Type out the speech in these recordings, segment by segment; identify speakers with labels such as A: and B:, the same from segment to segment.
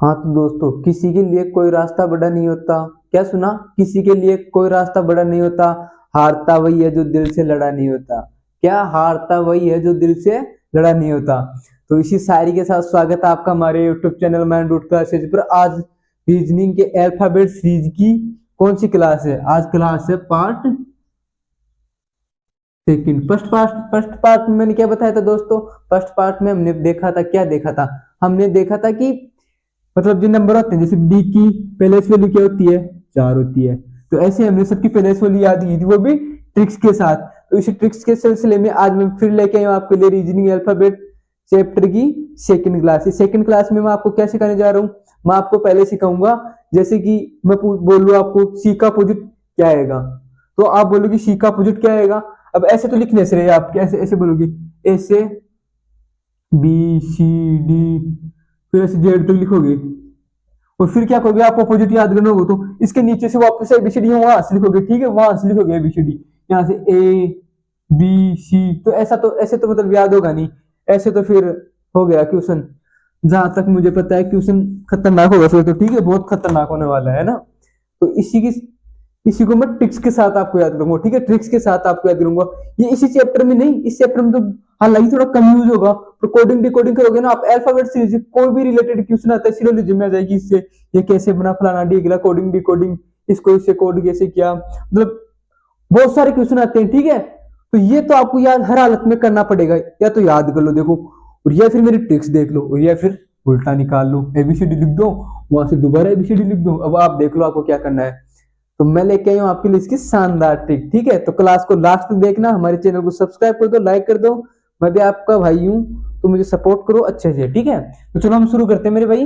A: हाँ तो दोस्तों, किसी के लिए कोई रास्ता बड़ा नहीं होता। क्या सुना? किसी के लिए कोई रास्ता बड़ा नहीं होता। हारता वही है जो दिल से लड़ा नहीं होता। क्या? हारता वही है जो दिल से लड़ा नहीं होता। तो इसी शायरी के साथ स्वागत है आपका हमारे YouTube channel man root classes पर। आज रीजनिंग के अल्फाबेट सीरीज की कौन सी क्लास है? आज क्लास है पार्ट सेकंड। फर्स्ट पार्ट में मैंने क्या बताया था दोस्तों? फर्स्ट पार्ट में हमने देखा था, क्या देखा था? हमने देखा था कि मतलब जो नंबर होते हैं, जैसे डी की पहले वैल्यू क्या होती है? 4 होती है। तो ऐसे हमने सबकी पहले वैल्यू याद की थी, वो भी ट्रिक्स के साथ। तो इसी ट्रिक्स के सिलसिले में आज मैं फिर लेके आया हूँ आपके लिए रीजनिंग अल्फाबेट चैप्टर की सेकंड क्लास। सेकंड क्लास में मैं आपको क्या सिखाने जा रहा हूँ? मैं आपको पहले सिखाऊंगा, जैसे कि मैं बोलूँ आपको सी का अपोजिट क्या आएगा, तो आप बोलोगे सी का अपोजिट क्या आएगा। अब ऐसे तो लिखने से आप कैसे ऐसे बोलोगे, ऐसे बी सी डी, फिर ऐसे जेड तक लिखोगे और फिर क्या करोगे? आप अपोजिट याद करना हो तो इसके नीचे से वापस एबीसीडी वहां से लिखोगे, ठीक है? वहां से लिखोगे एबीसीडी, यहाँ से ए बी सी। तो ऐसे तो मतलब याद होगा नहीं। ऐसे तो फिर हो गया क्वेश्चन। जहां तक मुझे पता है क्वेश्चन खतरनाक होगा फिर तो, ठीक है? बहुत खतरनाक होने वाला है ना। तो इसी को मैं ट्रिक्स के साथ आपको याद करूंगा, ठीक है? ट्रिक्स के साथ आपको याद करूंगा। ये इसी चैप्टर में नहीं, इस चैप्टर में तो हालांकि थोड़ा कंफ्यूज होगा। तो कोडिंग डिकोडिंग करोगे ना आप, अल्फाबेट सीरीज कोई भी रिलेटेड क्वेश्चन आता है सिलोजिज्म में आ जाएगी इससे। ये कैसे बना फलाना डीगला, कोडिंग डिकोडिंग, इसको इससे कोड कैसे किया, मतलब बहुत सारे क्वेश्चन आते हैं, ठीक है? तो ये तो आपको याद हर हालत में करना पड़ेगा। या तो याद कर लो देखो, और या फिर मेरी ट्रिक्स देख लो, और या फिर उल्टा निकाल लो, एबीसीडी लिख दो, वहां से दोबारा एबीसीडी लिख दो। अब आप देख लो आपको क्या करना है। तो मैं लेके आई हूँ आपके लिए इसकी शानदार ट्रिक, ठीक है? तो क्लास को लास्ट तक देखना, हमारे चैनल को सब्सक्राइब कर दो, लाइक कर दो। मैं भी आपका भाई हूँ, तो मुझे सपोर्ट करो अच्छे से, ठीक है? तो चलो हम शुरू करते हैं मेरे भाई,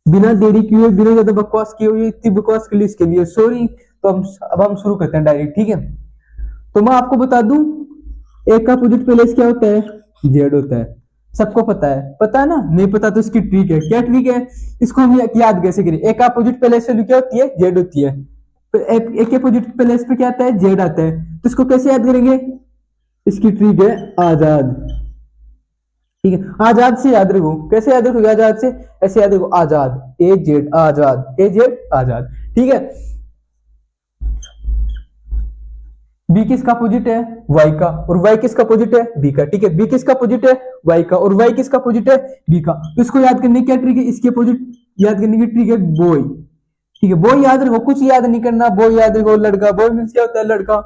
A: बिना देरी किए, बिना ज्यादा बकवास किए हुए। इतनी बकवास के लिए इसके लिए सॉरी। तो अब हम शुरू करते हैं डायरेक्ट, ठीक है? तो मैं आपको बता दूं, एक का अपोजिट प्लेस क्या होता है? जेड होता है। सबको पता है ना? नहीं पता तो इसकी ट्रिक है। क्या ट्रिक है? इसको हम याद कैसे करें? एक का अपोजिट प्लेस वैल्यू क्या होती है? जेड होती है। तो एक के अपोजिट प्लेस पे क्या आता है? जेड आता है। तो इसको कैसे याद करेंगे? इसकी ट्रिक है आजाद, ठीक है? आजाद से याद रखो। कैसे याद रखोगे आजाद से? ऐसे याद रखो, आजाद, ए जेड आजाद, ए जेड आजाद, ठीक है? बी किसका अपोजिट है? वाई का। और वाई किसका अपोजिट है? बी का, ठीक है? बी किसका अपोजिट है? वाई का। और वाई किसका अपोजिट है? बी का। तो इसको याद करने की क्या ट्रिक है? इसके अपोजिट याद करने की ट्रिक है बॉय, ठीक है? बॉय याद रखो, कुछ याद नहीं करना। बॉय याद रखो, लड़का, बॉय मीन्स क्या होता है? लड़का,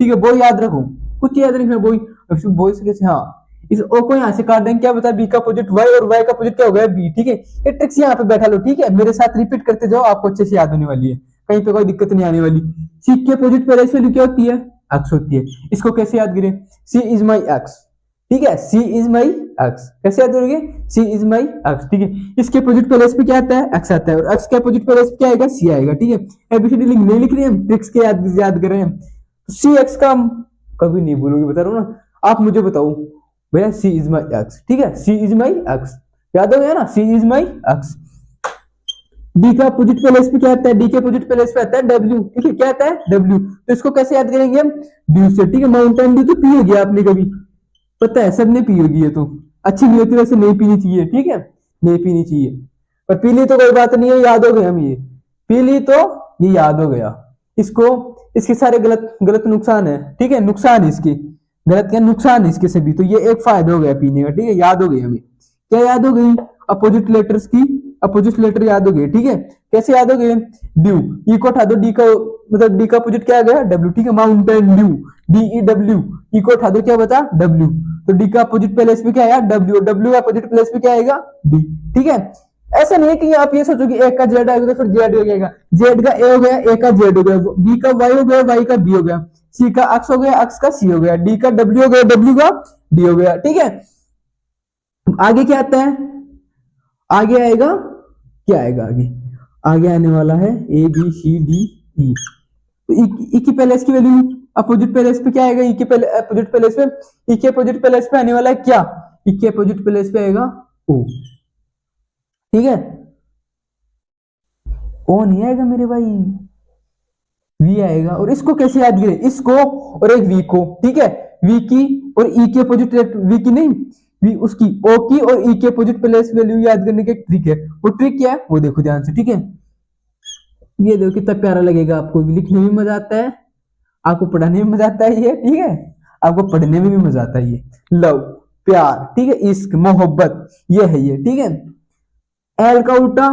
A: ठीक है? बॉय याद रखो, कुछ याद नहीं करना। बॉय, बॉय से कैसे? हाँ, इस ओ को यहाँ से काट देंगे, क्या बता? बी का अपोजिट वाई, और वाई का अपोजिट क्या हो गया? बी, ठीक है? ये ट्रिक्स यहाँ पे बैठा लो, ठीक है? मेरे साथ रिपीट करते जाओ, आपको अच्छे से याद होने वाली है, कहीं पे कोई दिक्कत नहीं आने वाली। सी के अपोजिट पे वैल्यू क्या होती है? एक्स होती है। इसको कैसे याद करें? सी इज माई एक्स, ठीक है? सी इज माई एक्स, कैसे याद करोगे? सी इज माई एक्स, ठीक है? इसके अपोजिट प्लेस पे क्या आता है? एक्स आता है। और एक्स के अपोजिट प्लेस पे क्या आएगा? सी आएगा, ठीक है? एबीसीडी नहीं लिख रहे हैं, ट्रिक्स के याद कर रहे हैं। सी एक्स का हम कभी नहीं बोलोगे, बता रहा हूँ ना। आप मुझे बताओ भैया, सी इज माई एक्स, ठीक है? सी इज माई एक्स, याद हो गया ना? सी इज माई एक्स। डी का अपोजिट प्लेस पे क्या आता है? डी के अपोजिट प्लेस पे आता है डब्ल्यू, ठीक है? क्या आता है? डब्ल्यू। तो इसको कैसे याद करेंगे हम? ड्यू से, ठीक है? माउंटेन ड्यू तो पी होगी आपने कभी, पता है? सबने पी होगी। ये तो अच्छी नहीं होती, वैसे नहीं पीनी चाहिए, ठीक है? नहीं पीनी चाहिए, पर पी ली तो कोई बात नहीं है, याद हो गया। हम ये पी ली तो ये याद हो गया। इसको इसके सारे गलत नुकसान है, ठीक है? नुकसान इसके गलत क्या? नुकसान इसके सभी। तो ये एक फायदा हो गया पीने का, ठीक है? याद हो गई हमें। क्या याद हो गई? अपोजिट लेटर्स की अपोजिट लेटर याद हो गई, ठीक है? कैसे याद हो गए? ड्यू, ई को उठा दो, डी का मतलब डी का अपोजिट क्या आ गया? डब्ल्यू, ठीक है? Mountain dew, D E W, E को उठा दो, क्या बता? डब्ल्यू। तो डी का अपोजिट प्लेस पे क्या आया? डब्ल्यू। डब्ल्यू का अपोजिट प्लेस पे क्या आएगा? डी, ठीक है? ऐसा नहीं है कि आप ये सोचो कि एक का जेड आएगा तो फिर जेड हो जाएगा। जेड का ए हो गया, ए का जेड हो गया, बी का वाई हो गया, वाई का बी हो गया, सी का एक्स हो गया, एक्स का सी हो गया, डी का डब्ल्यू हो गया, डब्ल्यू का डी हो गया, ठीक है? आगे क्या आता है? आगे आएगा, क्या आएगा आगे? आगे आने वाला है A B C D E. तो ई की प्लेस की वैल्यू अपोजिट प्लेस पे क्या आएगा? ई के अपोजिट प्लेस पे, ई के अपोजिट प्लेस पे आने वाला है क्या? ई के अपोजिट प्लेस पे आएगा ओ, ठीक है? ओ नहीं आएगा मेरे भाई, वी आएगा। और इसको कैसे याद करें? इसको और एक वी को, ठीक है? वी की और ई के अपोजिट, वी की नहीं, वी उसकी ओ की और ई के अपोजिट प्लेस वैल्यू याद करने की एक ट्रिक है। वो ट्रिक क्या है वो देखो ध्यान से, ठीक है। ये देखो कितना प्यारा लगेगा आपको, लिखने में मजा आता है, आपको पढ़ाने में मजा आता है ये, ठीक है, आपको पढ़ने में भी मजा आता है ये। लव, प्यार, ठीक है, इश्क, मोहब्बत, ये है ये, ठीक है। एल का उल्टा,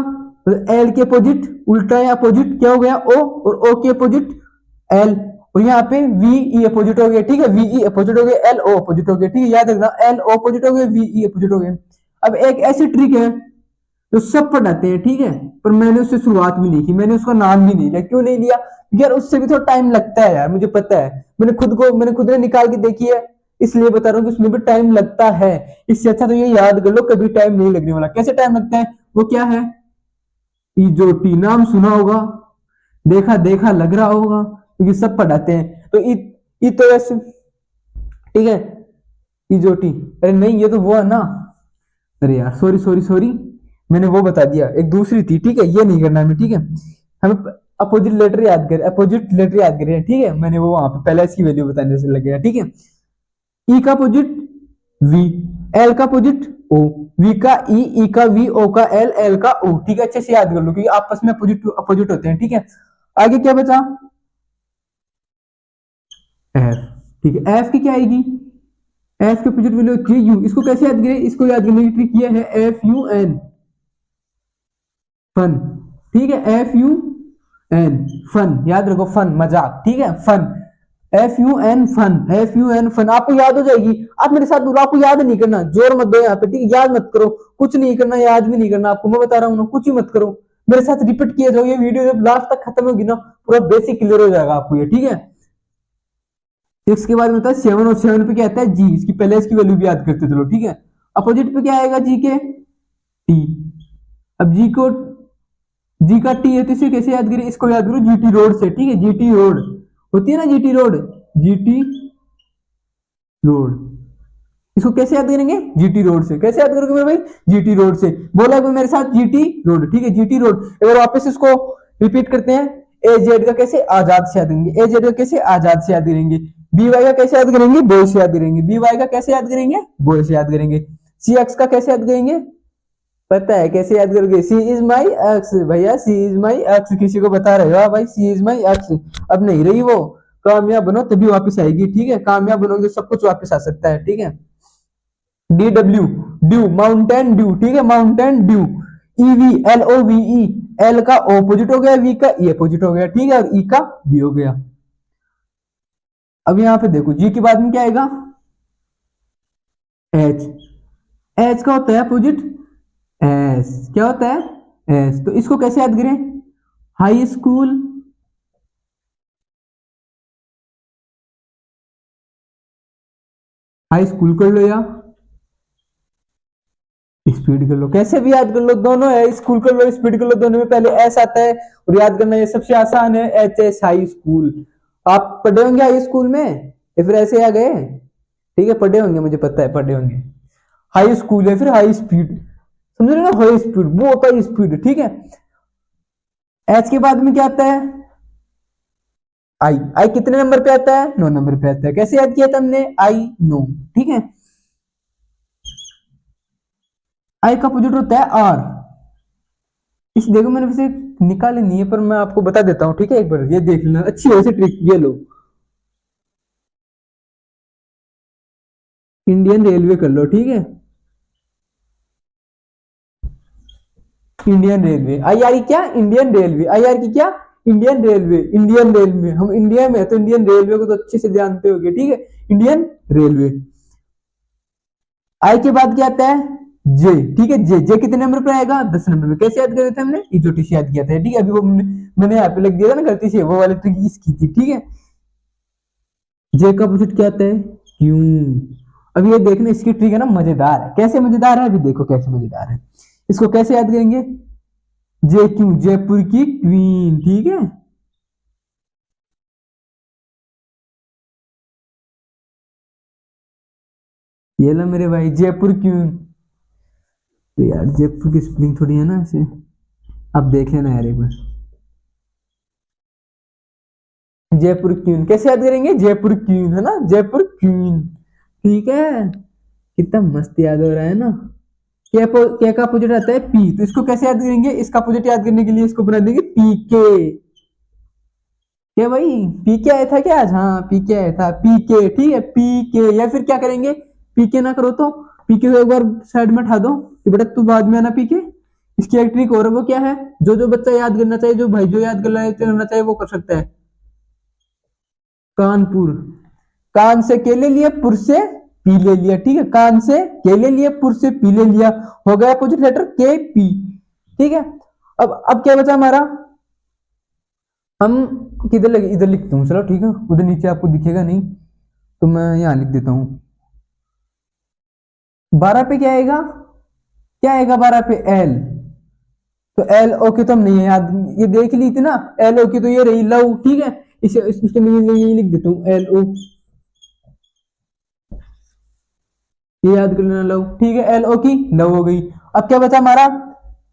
A: एल के अपोजिट उल्टा या अपोजिट क्या हो गया ओ, और ओ के अपोजिट एल, और यहाँ पे वी ई अपोजिट हो गया, ठीक है, वी ई अपोजिट हो गया, एल ओ अपोजिट हो गया, ठीक है, याद रखना एल ओ अपोजिट हो गया, वी ई अपोजिट हो गया। अब एक ऐसी ट्रिक है जो सब पढ़ाते हैं, ठीक है, पर मैंने उससे शुरुआत भी नहीं की, मैंने उसका नाम भी नहीं लिया। क्यों नहीं लिया? यार उससे भी थोड़ा टाइम लगता है यार, मुझे पता है, मैंने खुद ने निकाल के देखी है, इसलिए बता रहा हूँ कि उसमें भी टाइम लगता है। इससे अच्छा तो ये याद कर लो, कभी टाइम नहीं लगने वाला। कैसे टाइम लगता है? वो क्या है? इजोटी, नाम सुना होगा, देखा देखा लग रहा होगा, क्योंकि सब पढ़ाते हैं। तो तो ऐसे, ठीक है, इजोटी, अरे नहीं ये तो वो है ना, अरे यार सॉरी सॉरी सॉरी, मैंने वो बता दिया, एक दूसरी थी, ठीक है, ये नहीं करना हमें, ठीक है, हमें अपोजिट लेटर याद करें, अपोजिट लेटर याद करें, ठीक है, मैंने वो वहां पे पहले इसकी वैल्यू बताने से लग गया, ठीक है। ई का अपोजिट वी, एल का अपोजिट ओ, वी का ई का वी, ओ का एल, एल का ओ, ठीक है, अच्छे से याद कर लो क्योंकि आपस में अपोजिट अपोजिट होते हैं, ठीक है। आगे क्या बचा? एफ, ठीक है, एफ की क्या आएगी? एफ की अपोजिट वैल्यू होती है यू। इसको कैसे याद करें? इसको याद करने की ट्रिक ये है, एफ यू एन, फन, ठीक है, एफ यू एन फन, याद रखो, फन मजाक, ठीक है, fun, F U N fun, F U N fun, आपको याद हो जाएगी। आप मेरे साथ बोलो, आपको याद नहीं करना, जोर मत दो यहाँ पे, ठीक है, याद मत करो, कुछ नहीं करना, याद भी नहीं करना आपको, मैं बता रहा हूँ ना, कुछ ही मत करो, मेरे साथ रिपीट किए जाओ। ये वीडियो जब लास्ट तक खत्म होगी ना, पूरा बेसिक क्लियर हो जाएगा आपको ये, ठीक है। सिक्स के बाद में था सेवन, और सेवन पे क्या आता है? जी, इसकी पहले इसकी वैल्यू भी याद करते चलो, ठीक है। अपोजिट पे क्या आएगा? जी के टी। अब जी का टी है तो इसे कैसे याद करें? इसको याद करो जीटी रोड से, ठीक है, जीटी रोड होती है ना, जीटी रोड, जीटी रोड, इसको कैसे याद करेंगे? जीटी रोड से। कैसे याद करोगे मेरे भाई? जीटी रोड से। बोला कोई मेरे साथ? जीटी रोड, ठीक है, जीटी रोड। अगर वापस इसको रिपीट करते हैं, ए जेड का कैसे आजाद से याद करेंगे? ए जेड का कैसे आजाद से याद करेंगे? बी वाई का कैसे याद करेंगे? बॉय से याद करेंगे। बी वाई का कैसे याद करेंगे? बॉय से याद करेंगे। सी एक्स का कैसे याद करेंगे? पता है कैसे याद करोगे? सी इज माई एक्स, भैया सी इज माई एक्स, किसी को बता रहे हो? हाँ भाई, सी इज माई एक्स। अब नहीं रही वो, कामयाब बनो तभी वापस आएगी, ठीक है, कामयाब बनोगे तो सब कुछ वापस आ सकता है, ठीक है। D W, dew, Mountain Dew, ठीक है, mountain Dew. EV, L O V E, L का ओपोजिट हो गया, वी का ई अपोजिट हो गया, ठीक है, और ई का वी हो गया। अब यहाँ पे देखो, जी के बाद में क्या आएगा? एच, एच का होता है अपोजिट एस, क्या होता है? एस। तो इसको कैसे याद करें? हाई स्कूल, हाई स्कूल कर लो या स्पीड कर लो, कैसे भी याद कर लो, दोनों है, स्कूल कर लो स्पीड कर लो, दोनों में पहले एस आता है, और याद करना ये सबसे आसान है, एच एस, हाई स्कूल। आप पढ़े होंगे हाई स्कूल में या फिर ऐसे आ गए? ठीक है, पढ़े होंगे, मुझे पता है पढ़े होंगे। हाई स्कूल है, फिर हाई स्पीड, समझ रहे ना, हाई स्पीड वो होता है स्पीड, ठीक है। एच के बाद में क्या आता है? आई, आई कितने नंबर पे आता है? 9 नंबर पे आता है। कैसे याद किया था हमने? आई नो, ठीक है। आई का अपोजिट होता है आर। इस देखो मैंने वैसे निकाली नहीं है, पर मैं आपको बता देता हूँ, ठीक है, एक बार ये देख लेना, अच्छी वैसे ट्रिक, ये लो, इंडियन रेलवे कर लो, ठीक है, इंडियन रेलवे, आई आर की क्या? इंडियन रेलवे, आई आर की क्या? इंडियन रेलवे, इंडियन रेलवे, हम इंडिया में है तो इंडियन रेलवे को तो अच्छे से जानते होंगे, ठीक है, इंडियन रेलवे। आई के बाद क्या आता है? जे, ठीक है, जे, जे कितने नंबर पर आएगा? 10 नंबर पे। कैसे याद करे थे हमने? इजोटी से याद किया था, ठीक है, अभी वो मैंने यहाँ पे लिख दिया था ना गलती से, वो वाली ट्रिक इसकी थी, ठीक है। जे का अपोजिट क्या आता है? क्यों। अब ये देखना, इसकी ट्रिक है ना, मजेदार है। कैसे मजेदार है? अभी देखो कैसे मजेदार है। इसको कैसे याद करेंगे? जे क्यू, जयपुर की क्वीन, ठीक है। ये लो मेरे भाई, जयपुर क्वीन। तो यार जयपुर की स्पेलिंग थोड़ी है ना ऐसे, आप देख लेना यार एक बार। जयपुर क्वीन कैसे याद करेंगे? जयपुर क्वीन है ना, जयपुर क्वीन, ठीक है। कितना मस्त याद हो रहा है ना। के का अपोजिट आता है पी, तो इसको कैसे याद करेंगे, इसका अपोजिट याद करने के लिए इसको बना देंगे पी के। क्या भाई, पी के आया था क्या आज, हाँ पी के आया था, पी के, ठीक है पी के। या फिर क्या करेंगे, पी के ना करो तो पी के को एक बार साइड में हटा दो कि बेटा तू बाद में आना पी के। इसकी एक ट्रिक और है, वो क्या है, जो जो बच्चा याद करना चाहिए, जो भाई जो याद करना चाहिए वो कर सकता है। कानपुर, कान से के ले लिया, पुर से पी ले लिया, ठीक है, कान से के ले लिया, पुर से पी ले लिया, हो गया अपोजिट लेटर के पी, ठीक है। अब क्या बचा हमारा, हम किधर लगे, इधर लिखते हूँ, चलो ठीक है, उधर नीचे आपको दिखेगा नहीं तो मैं यहाँ लिख देता हूँ। 12 पे क्या आएगा, क्या आएगा 12 पे एल, तो एल ओ की तो हम नहीं याद, ये देख ली थी ना, एल ओ की तो ये रही लव, ठीक है, इसे इसके लिए यही लिख देता हूँ एल ओ, ये याद कर लेना लव, ठीक है, एल ओ की लव हो गई। अब क्या बचा हमारा,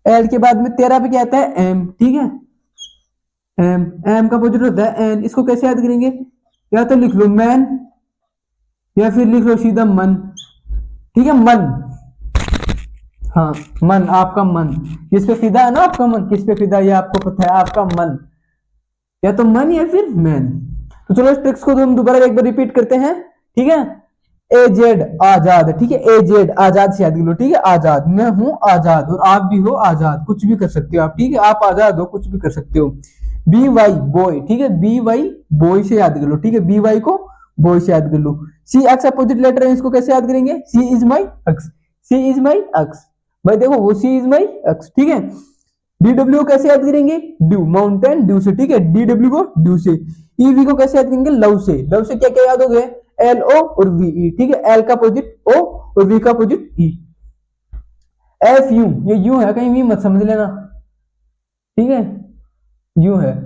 A: एल के बाद में 13 पे क्या आता है एम, ठीक है, एम, एम का अपोजिट होता है एन, इसको कैसे याद करेंगे, या तो लिख लो मैन या फिर लिख लो सीधा मन, ठीक है मन, हाँ मन, आपका मन, किस पे फिदा है ना आपका मन, किस पे फिदा है ये आपको पता है, आपका मन, या तो मन या फिर मैन। तो चलो इस ट्रिक्स को हम दोबारा एक बार रिपीट करते हैं, ठीक है। ए जेड आजाद, ठीक है, ए जेड आजाद से याद कर लो, ठीक है, आजाद, मैं हूं आजाद और आप भी हो आजाद, कुछ भी कर सकते हो आप, ठीक है, आप आजाद हो, कुछ भी कर सकते हो। बी वाई बॉय, ठीक है, बी वाई बॉय से याद कर लो, ठीक है, बी वाई को बॉय से याद कर लो। सी एक्स अपोजिट लेटर है, इसको कैसे याद करेंगे, C is my X, C is my X, भाई देखो वो सी इज माई एक्स, ठीक है। डी डब्ल्यू कैसे याद करेंगे, ड्यू, माउंटेन ड्यू से, ठीक है, डी डब्ल्यू को ड्यू से। ई वी को कैसे याद करेंगे, लव से, लव से क्या क्या याद हो गए, एल ओ और वी ई, ठीक है, एल का अपोजिट ओ और वी का अपोजिट ई। एफ यू, ये यू है, कहीं भी मत समझ लेना, ठीक है, यू है।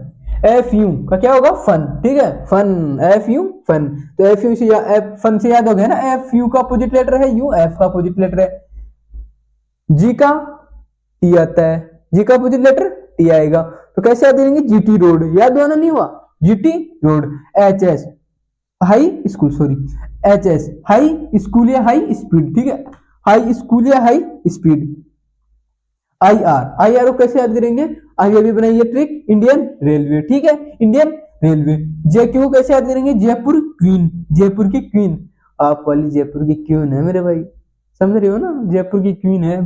A: एफ यू का क्या होगा, फन, ठीक है, फन, एफ यू फन, तो एफ यू से एफ फन से याद हो गया ना, एफ यू का अपोजिट लेटर है यू, एफ का अपोजिट लेटर है। जी का टी आता है, जी का अपोजिट लेटर टी आएगा, तो कैसे याद करेंगे, जीटी रोड, याद होना नहीं हुआ, GT road. H S high school, sorry H S high school या हाई स्पीड, ठीक है, हाई स्कूल या high speed. I R, I R को कैसे याद करेंगे, आगे भी बनाई है ट्रिक, इंडियन रेलवे, ठीक है, इंडियन रेलवे। जे क्यू कैसे याद करेंगे, जयपुर क्वीन, जयपुर की क्वीन, आप वाली जयपुर की क्वीन है मेरे भाई, समझ रहे हो ना, जयपुर की क्वीन है।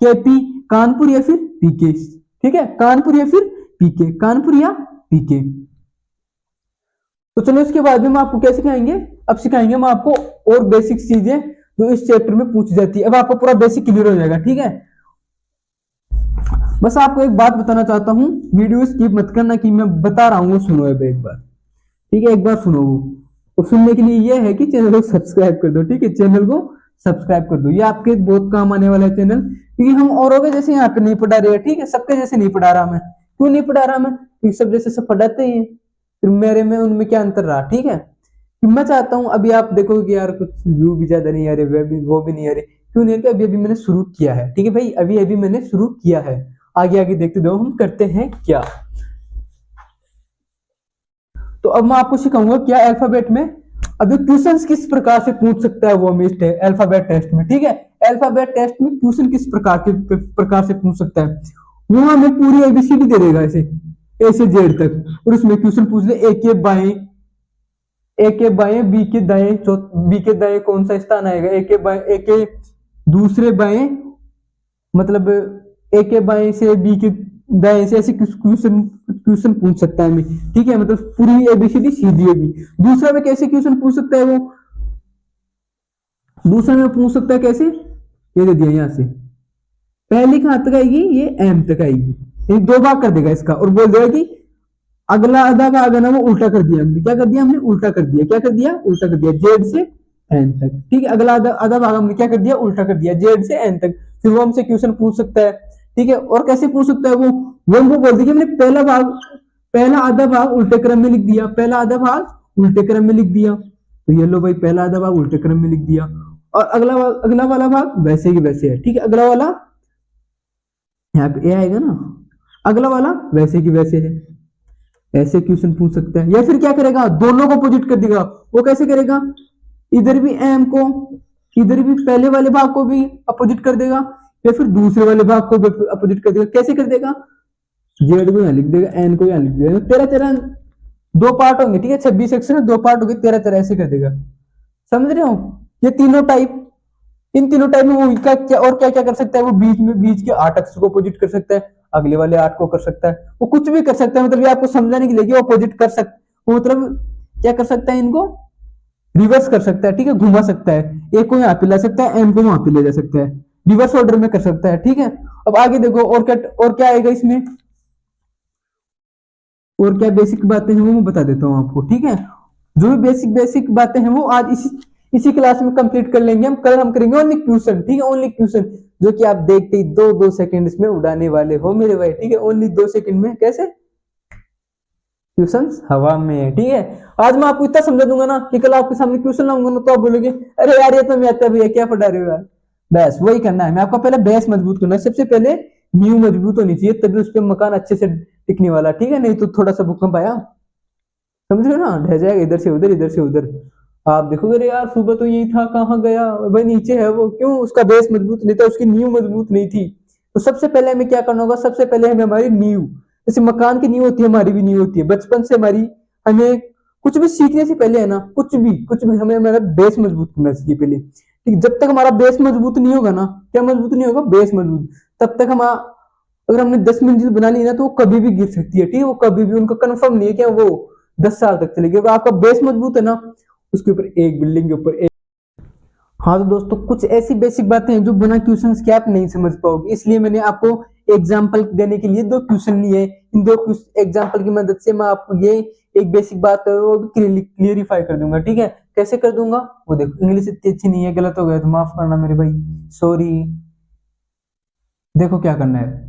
A: केपी कानपुर या फिर पीके, ठीक है, कानपुर या फिर पीके, कानपुर या पीके। तो चलो इसके बाद में हम आपको क्या सिखाएंगे, अब सिखाएंगे हम आपको और बेसिक चीजें जो इस चैप्टर में पूछी जाती है, अब आपको पूरा बेसिक क्लियर हो जाएगा, ठीक है। बस आपको एक बात बताना चाहता हूँ, वीडियो स्किप मत करना, कि मैं बता रहा हूँ सुनो एक बार, ठीक है, एक बार सुनो वो, तो सुनने के लिए ये है कि चैनल को सब्सक्राइब कर दो, ठीक है, चैनल को सब्सक्राइब कर दो, ये आपके बहुत काम आने वाला है चैनल, क्योंकि हम औरों के जैसे यहाँ पे नहीं पढ़ा रहे हैं, ठीक है, सबके जैसे नहीं पढ़ा रहा मैं, क्यों नहीं पढ़ा रहा मैं, क्योंकि सब जैसे सब पढ़ाते ही हैं, फिर मेरे में उनमें क्या अंतर रहा, ठीक है। मैं चाहता हूं अभी आप देखो कि यार कुछ व्यू भी ज्यादा नहीं आ रहे, वो भी नहीं आ रहे, क्यों नहीं, अभी अभी मैंने शुरू किया है, ठीक है भाई, अभी अभी मैंने शुरू किया है, आगे आगे देखते दो हम करते हैं क्या। तो अब मैं आपको सिखाऊंगा क्या अल्फाबेट में अभी क्वेश्चंस किस प्रकार से पूछ सकता है वो मिस्ट है अल्फाबेट टेस्ट में, ठीक है, अल्फाबेट टेस्ट में क्वेश्चन किस प्रकार से पूछ सकता है, वो हमें पूरी एबीसीडी दे देगा ऐसे ए से जेड तक, और उसमें क्वेश्चन पूछ ले, ए के बाएं बी के दाएं, बी के दाएं कौन सा स्थान आएगा, ए के दूसरे बाएं, मतलब ए के बाएं से बी के दाएं से, ऐसे क्वेश्चन पूछ सकता है हमें, ठीक है, मतलब पूरी एबीसीडी सीधी होगी। दूसरा में कैसे क्वेश्चन पूछ सकता है वो, दूसरा में पूछ सकता है कैसे, ये दे दिया यहां से, पहली कहां तक आएगी, ये एम तक आएगी, ये दो भाग कर देगा इसका, और बोल देगा कि अगला आधा भाग है ना वो उल्टा कर दिया हमने, क्या कर दिया हमने, उल्टा कर दिया, क्या कर दिया, उल्टा कर दिया, जेड से एन तक, ठीक है, अगला आधा भाग हमने क्या कर दिया, उल्टा कर दिया, जेड से एन तक, फिर वो हमसे क्वेश्चन पूछ सकता है, ठीक है। और कैसे पूछ सकता है वो हमको बोल दिया हमने पहला आधा भाग उल्टे क्रम में लिख दिया, पहला आधा भाग उल्टे क्रम में लिख दिया, तो ये लो भाई पहला आधा भाग उल्टे क्रम में लिख दिया, और अगला वाला भाग वैसे ही वैसे है, ठीक है, अगला वाला यहाँ पे ए आएगा ना, अगला वाला वैसे की वैसे है, ऐसे क्वेश्चन पूछ सकता है। या फिर क्या करेगा, दोनों को अपोजिट कर देगा, वो कैसे करेगा, इधर भी एम को इधर भी पहले वाले भाग को भी अपोजिट कर देगा या फिर दूसरे वाले भाग को भी अपोजिट कर देगा। कैसे कर देगा, जेड को यहाँ लिख देगा, एन को यहाँ लिख देगा, 13 दो पार्ट होंगे, ठीक है, 26 सेक्शन में दो पार्ट होंगे, 13 ऐसे कर देगा। समझ रहे हो, ये तीनों टाइप, इन तीनों टाइप में वो क्या और क्या क्या कर सकता है, वो बीच के 8 अक्ष को अपोजिट कर सकता है, अगले वाले 8 को कर सकता है, वो कुछ भी कर सकता है। मतलब ये आपको समझाने के लिए वो अपोजिट कर सकता, वो मतलब क्या कर सकता है, इनको रिवर्स कर सकता है, ठीक है, घुमा सकता है, ए को यहाँ पे ला सकता है, एम को वहां पे ले जा सकता है, रिवर्स ऑर्डर में कर सकता है, ठीक है। अब आगे देखो और क्या आएगा इसमें, और क्या बेसिक बातें हैं वो मैं बता देता हूँ आपको, ठीक है। जो भी बेसिक बातें हैं वो आज इसी क्लास में कंप्लीट कर लेंगे हम। कल हम करेंगे ओनली क्वेश्चन, ठीक है, ओनली क्वेश्चन, जो कि आप देखते ही 2 सेकंड में उड़ाने वाले हो मेरे भाई, ठीक है, ओनली 2 सेकंड में। कैसे, क्वेश्चन हवा में, ठीक है। आज मैं आपको इतना समझा दूंगा ना कि कल आपके सामने क्वेश्चन लाऊंगा ना तो आप बोलोगे अरे यार ये तो मैं आता भैया, क्या पढ़ा रहे हो यार। बस वही करना है, मैं आपको पहले बेस मजबूत करना है, सबसे पहले नींव मजबूत होनी चाहिए, तभी उस पर मकान अच्छे से टिकने वाला, ठीक है। नहीं तो थोड़ा सा भूकंप आया, समझ रहे हो ना, ढह जाएगा, इधर से उधर इधर से उधर। आप देखोगे अरे यार सुबह तो यही था, कहाँ गया भाई, नीचे है वो, क्यों, उसका बेस मजबूत नहीं था, उसकी नींव मजबूत नहीं थी। तो सबसे पहले हमें क्या करना होगा, सबसे पहले हमें हमारी नींव, जैसे मकान की नींव होती है, हमारी भी नींव होती है। बचपन से हमारी, हमें कुछ भी सीखने से पहले है ना, कुछ भी हमें हमारा बेस मजबूत करना चाहिए पहले, ठीक। जब तक हमारा बेस मजबूत नहीं होगा ना, क्या मजबूत नहीं होगा, बेस मजबूत, तब तक हम, अगर हमने 10 मंजिल बना ली ना तो वो कभी भी गिर सकती है, ठीक है, वो कभी भी, उनका कंफर्म नहीं है क्या वो 10 साल तक चलेगी। अगर आपका बेस मजबूत है ना, उसके ऊपर एक बिल्डिंग के ऊपर एक। हाँ तो दोस्तों कुछ ऐसी बेसिक बातें हैं जो बिना क्वेश्चंस के आप नहीं समझ पाओगे, इसलिए मैंने आपको एग्जांपल देने के लिए 2 क्वेश्चन लिए। इन 2 एग्जांपल की मदद से मैं आपको ये एक बेसिक बात है वो क्लियरिफाई कर दूंगा, ठीक है। कैसे कर दूंगा वो देखो, इंग्लिश इतनी अच्छी नहीं है, गलत हो गया तो माफ करना मेरे भाई, सॉरी। देखो क्या करना है,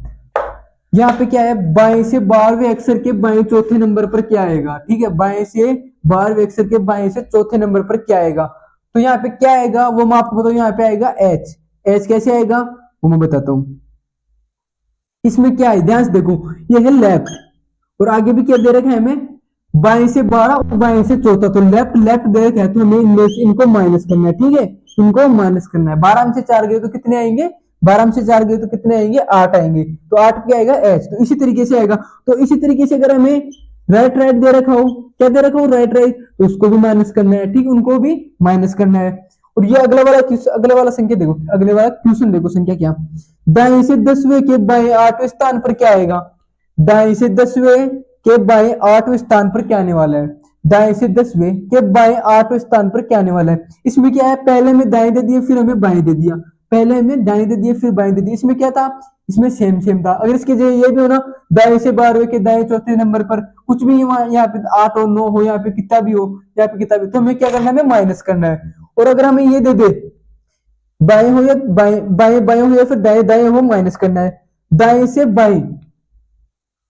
A: यहाँ पे क्या है, बाएं से 12वें अक्षर के बाएं चौथे नंबर पर क्या आएगा, ठीक है, बाएं से 12वें अक्षर के बाएं से चौथे नंबर पर क्या आएगा। तो यहाँ पे क्या आएगा वो मैं आपको बताऊं, यहाँ पे आएगा एच। एच कैसे आएगा वो मैं बताता हूँ। इसमें क्या है, ध्यान से देखो, ये है लेफ्ट, और आगे भी क्या दे रखा है हमें, बाएं से 12 और बाएं से चौथा, तो लेफ्ट लेफ्ट दे रखा है, तो हमें इनको माइनस करना है, ठीक है, इनको माइनस करना है। 12 में से 4 गए तो कितने आएंगे, 12 में से 4 गए तो कितने आएंगे, 8 आएंगे, तो 8 क्या आएगा, एच। तो इसी तरीके से आएगा। तो इसी तरीके से अगर हमें राइट राइट दे रखा हो, क्या दे रखा हो, राइट राइट, तो उसको भी माइनस करना है, ठीक, उनको भी माइनस करना है। और ये अगला वाला संख्या देखो, अगले वाला क्वेश्चन देखो, संख्या क्या, दाएं से 10वें के बाएं 8वें स्थान पर क्या आएगा, दाएं से 10वें के बाएं 8वें स्थान पर क्या आने वाला है, दाएं से 10वें के बाएं 8वें स्थान पर क्या आने वाला है। इसमें क्या है, पहले में दाएं दे दिए फिर हमें बाएं दे दिया, पहले हमें दाएं दे दिए फिर बाएं दे दिए। इसमें क्या था, इसमें सेम था। अगर इसके जगह ये भी हो ना, दाएं से 12वें के दाएं चौथे नंबर पर कुछ भी यहाँ पे 8 और 9 हो, यहाँ पे कितना भी हो, यहाँ पे कितना भी, तो हमें क्या करना है, हमें माइनस करना है। और अगर हमें ये दे दे, बाएं हो या बाएं बाएं हो या फिर दाएं दाएं हो, माइनस करना है। दाएं से बाएं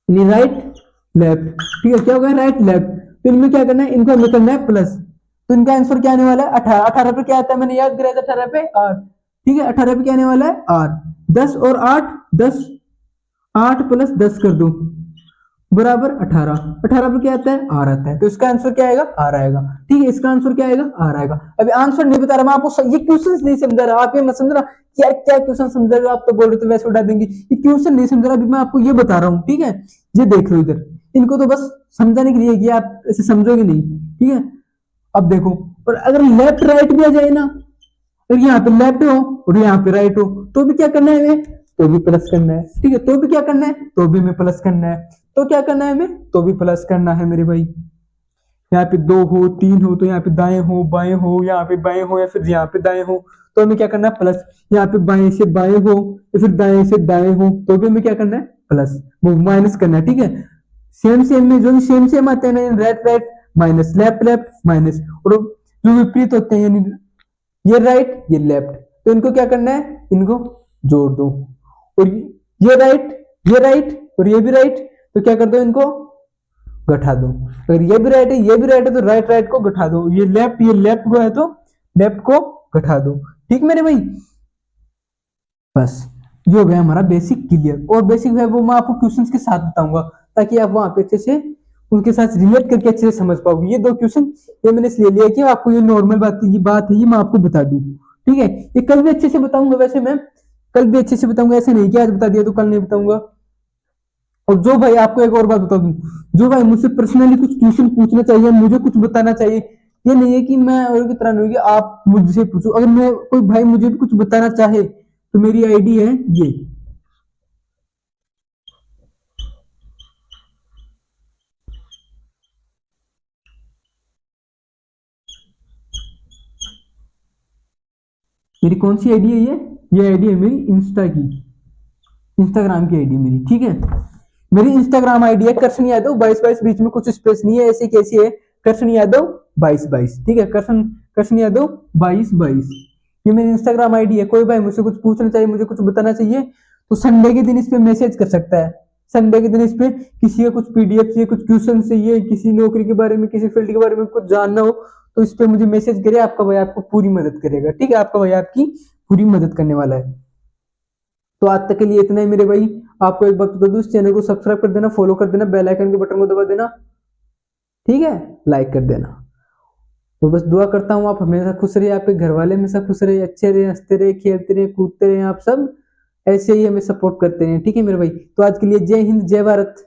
A: राइट लेफ्ट, ठीक है, क्या होगा, राइट लेफ्ट। तो इनमें क्या करना है, इनको हमें करना है प्लस। तो इनका आंसर क्या आने वाला है, 18। 18 पे क्या आता है, मैंने याद कराया था, 18 पे आर, ठीक है, 18 पे क्या आने वाला है, आर। 10 और 8 10, 8 प्लस 10 कर दो बराबर 18। 18 पे क्या आता है, आर आता है, तो इसका आंसर क्या आएगा, आर आएगा, ठीक है, इसका आंसर क्या आएगा, आर आएगा। अभी आंसर नहीं बता रहा मैं आपको, ये क्वेश्चन नहीं समझा रहा, आप ये मत समझ रहा क्या क्या क्वेश्चन समझ रहे हो, आप तो बोल रहे तो वैसे उठा देंगे, ये क्वेश्चन नहीं समझ रहा, अभी मैं आपको ये बता रहा हूँ, ठीक है। ये देख लो इधर, इनको तो बस समझाने के लिए कि आप ऐसे समझोगे नहीं, ठीक है। अब देखो, और अगर लेफ्ट राइट भी आ जाए ना, अगर यहाँ पे लेफ्ट हो और यहाँ पे राइट हो, तो भी क्या करना है हमें, तो भी प्लस करना है, ठीक है, तो भी क्या करना है, तो भी हमें प्लस करना है। तो क्या करना है हमें, तो भी प्लस करना है मेरे भाई। यहाँ पे 2 हो 3 हो, तो यहाँ पे दाएं हो बाएं हो, यहाँ पे बाएं हो या फिर यहाँ पे दाएं हो, तो हमें क्या करना है, प्लस। यहाँ पे बाएं से बाएं हो या फिर दाएं से दाएं हो, तो भी हमें क्या करना है, प्लस, वो माइनस करना है, ठीक है। सेम में जो सेम आते हैं ना, right right minus, left left minus, और जो विपरीत होते हैं यानी ये राइट ये लेफ्ट, तो इनको क्या करना है, इनको जोड़ दो। और ये राइट और ये भी राइट, तो क्या कर दो, इनको घटा दो। अगर ये भी राइट है ये भी राइट है, तो राइट राइट को घटा दो। ये लेफ्ट को है तो लेफ्ट को घटा दो, ठीक मेरे भाई। बस ये हो गया हमारा बेसिक क्लियर। और बेसिक है वो मैं आपको क्वेश्चंस के साथ बताऊंगा, ताकि आप वहां पे अच्छे से उनके साथ रिलेट करके अच्छे से समझ पाओगे। ये 2 क्वेश्चन ये मैंने इसलिए लिया कि आपको ये नॉर्मल बात है, ये मैं आपको बता दूं, ठीक है, ये कल भी अच्छे से बताऊंगा, वैसे मैं कल भी अच्छे से बताऊंगा, ऐसे नहीं कि आज बता दिया तो कल नहीं बताऊंगा। और जो भाई आपको एक और बात बता दूं, जो भाई मुझसे पर्सनली कुछ क्वेश्चन पूछना चाहिए, मुझे कुछ बताना चाहिए, ये नहीं है कि मैं और की तरह नहीं कि आप मुझसे पूछो, अगर मैं कोई भाई मुझे भी कुछ बताना चाहे तो मेरी आईडी है ये। मेरी कौन सी आईडी है ये आईडी है मेरी इंस्टा की, इंस्टाग्राम की आईडी मेरी, ठीक है। मेरी इंस्टाग्राम आईडी है कृष्ण यादव 2222, बीच में कुछ स्पेस नहीं है, ऐसी कैसी है, कृष्ण यादव 2222, ठीक है, कृष्ण कृष्ण यादव 2222, ये मेरी इंस्टाग्राम आईडी है। कोई भाई मुझसे कुछ पूछना चाहिए, मुझे कुछ बताना चाहिए, तो संडे के दिन इस पे मैसेज कर सकता है। संडे के दिन इस पे किसी का कुछ पीडीएफ चाहिए, कुछ क्वेश्चन चाहिए, किसी नौकरी के बारे में, किसी फील्ड के बारे में कुछ जानना हो, तो इस पे मुझे मैसेज करे, आपका भाई आपको पूरी मदद करेगा, ठीक है, आपका भाई आपकी पूरी मदद करने वाला है। तो आज तक के लिए इतना ही मेरे भाई। आपको एक बात बता दूं, इस चैनल को सब्सक्राइब कर देना, फॉलो कर देना, बेल आइकन के बटन को दबा देना, ठीक है, लाइक कर देना। तो बस दुआ करता हूँ आप हमेशा खुश रहिए, आपके घर वाले हमेशा खुश रहे, अच्छे रहे, हंसते रहे, खेलते रहे, कूदते रहे, आप सब ऐसे ही हमें सपोर्ट करते रहे, ठीक है मेरे भाई। तो आज के लिए जय हिंद, जय भारत।